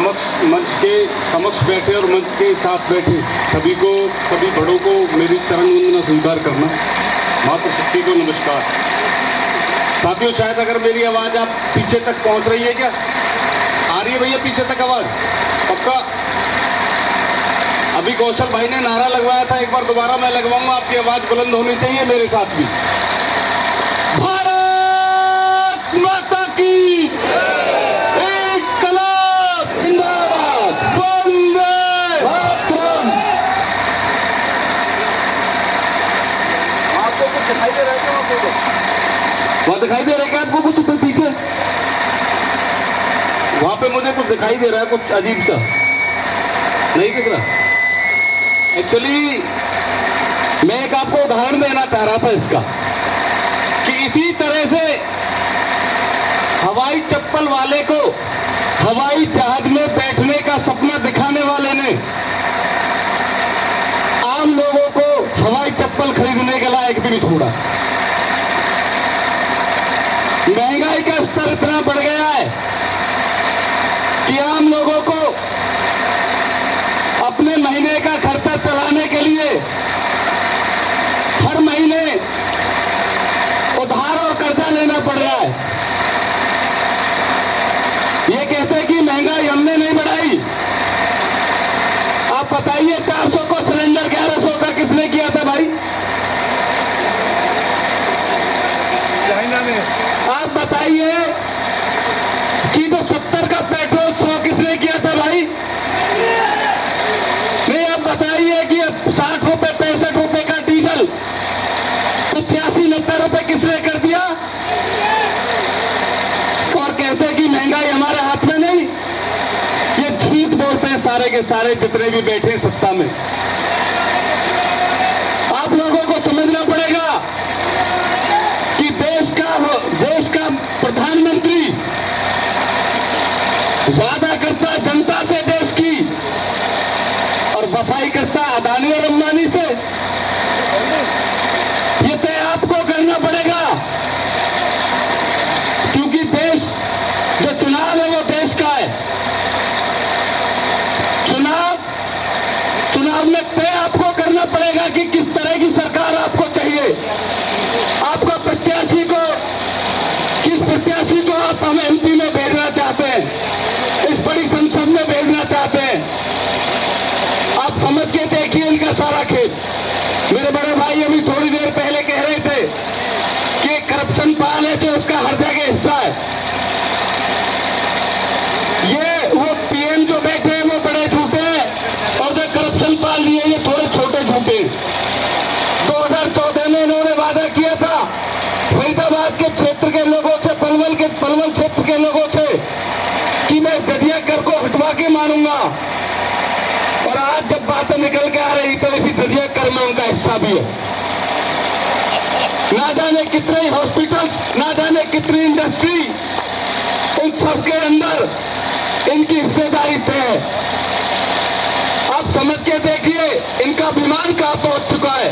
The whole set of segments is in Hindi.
मंच के समक्ष बैठे और मंच के साथ बैठे सभी को, सभी बड़ों को मेरी चरण वंदना स्वीकार करना। मातृशक्ति को नमस्कार। साथियों, शायद अगर मेरी आवाज आप पीछे तक पहुंच रही है, क्या आ रही है भैया पीछे तक आवाज? पक्का? अभी कौशल भाई ने नारा लगवाया था, एक बार दोबारा मैं लगवाऊंगा। आपकी आवाज बुलंद होनी चाहिए मेरे साथ भी। भारत माता की वहां दिखाई दे रहा है क्या आपको कुछ पीछे? वहां पे मुझे कुछ दिखाई दे रहा है, कुछ अजीब सा नहीं दिख रहा। एक्चुअली मैं एक आपको उदाहरण देना चाह रहा था इसका, कि इसी तरह से हवाई चप्पल वाले को हवाई जहाज में बैठने का सपना दिखाने वाले ने आम लोगों को हवाई चप्पल खरीदने के लायक भी नहीं छोड़ा। महंगाई का स्तर इतना बढ़ गया है कि आम लोगों को अपने महीने का खर्चा चलाने के लिए हर महीने उधार और कर्जा लेना पड़ रहा है। ये कहते हैं कि महंगाई हमने नहीं बढ़ाई। आप बताइए, 400 को सिलेंडर 1100 का किसने किया था भाई? चाइना ने। आप बताइए कि तो 70 का पेट्रोल 100 किसने किया था भाई? नहीं। आप बताइए कि 60 रुपए 65 रुपए का डीजल 85-90 रुपए किसने कर दिया? और कहते हैं कि महंगाई हमारे हाथ में नहीं। ये झूठ बोलते हैं सारे के सारे जितने भी बैठे हैं सत्ता में। आप लोगों को समझना पड़ेगा कि देश का प्रधानमंत्री वादा करता जनता से देश की और वफाई करता अदानी और अंबानी से। ये तय आपको करना पड़ेगा, क्योंकि देश जो चुनाव है वो देश का है। चुनाव में तय आपको करना पड़ेगा कि किस तरह की सरकार आपको चाहिए। आपका प्रत्याशी को, किस प्रत्याशी को आप हमें एमपी में भेजना चाहते हैं, इस बड़ी संसद में भेजना चाहते हैं। आप समझ के देखिए इनका सारा खेल। मेरे बड़े भाई अभी थोड़ी देर पहले कह रहे थे कि करप्शन पाल है जो उसका हर जगह हिस्सा है। ये वो पीएम जो बैठे हैं वो बड़े झूठे हैं, और जो करप्शन पाल लिए ये थोड़े छोटे झूठे। 2014 में इन्होंने वादा किया था फरीदाबाद के क्षेत्र के लोगों से, पलवल क्षेत्र के लोगों से, कि मैं जदिया कर को हटवा के मानूंगा। और आज जब बातें निकल के आ रही तो इसी जदिया कर में उनका हिस्सा भी है। ना जाने कितने हॉस्पिटल, ना जाने कितनी इंडस्ट्री, उन सबके अंदर इनकी हिस्सेदारी तय है। आप समझ के देखिए इनका विमान कहां पहुंच चुका है।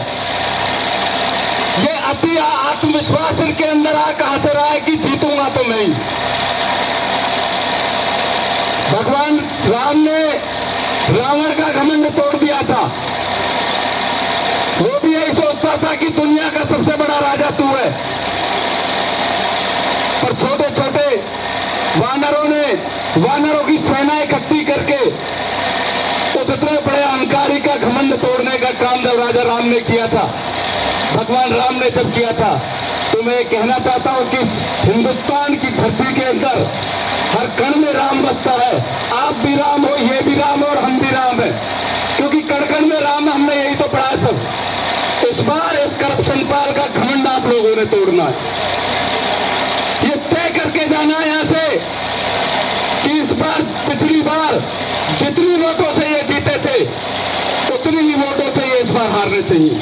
ये अति आत्मविश्वास इनके अंदर कहां से रहा है कि जीतूंगा तो मैं ही। भगवान राम ने रावण का घमंड तोड़ दिया था। वो भी यही सोचता था कि दुनिया का सबसे बड़ा राजा तू है। पर छोटे छोटे वानरों की सेना इकट्ठी करके उस इतने बड़े अहंकारी का घमंड तोड़ने का काम जब राजा राम ने किया था, भगवान राम ने जब किया था, तो मैं कहना चाहता हूं कि हिंदुस्तान की धरती के अंदर हर कण में राम बसता है। आप भी राम हो, ये भी राम हो और हम भी राम है, क्योंकि कण कण में राम है। हमने यही तो पढ़ा सब। इस बार इस करप्शन पाल का घमंड आप लोगों ने तोड़ना है। ये तय करके जाना है यहां से कि इस बार, पिछली बार जितनी वोटों से ये जीते थे उतनी ही वोटों से ये इस बार हारने चाहिए।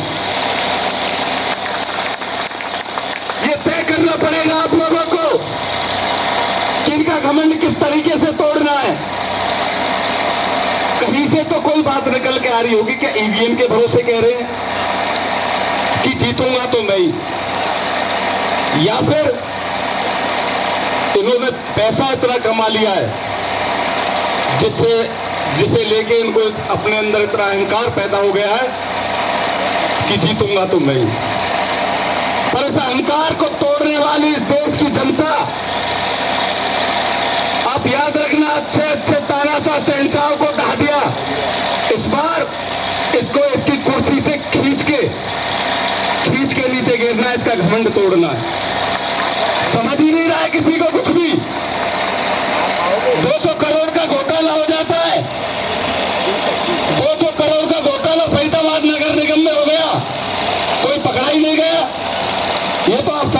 ये तय करना पड़ेगा आप लोगों को कि इनका घमंड किस तरीके से तोड़ना है। कहीं से तो कोई बात निकल के आ रही होगी, क्या ईवीएम के भरोसे कह रहे हैं कि जीतूंगा तो मैं ही, या फिर इन्होंने पैसा इतना कमा लिया है जिससे जिसे लेके इनको अपने अंदर इतना अहंकार पैदा हो गया है कि जीतूंगा तो मैं ही। पर इस अहंकार को तोड़ने वाली इस देश की जनता, आप याद रखना, अच्छे अच्छे तानाशाह शहंशाहों को ढा दिया, इस बार इसको इसकी कुर्सी से खींच के नीचे गिरना है, इसका घमंड तोड़ना है। समझ ही नहीं रहा है किसी को कुछ भी। 200 करोड़ का घोटाला हो जाता है, 200 करोड़ का घोटाला फरीदाबाद नगर निगम में हो गया, कोई पकड़ा ही नहीं गया। ये तो आप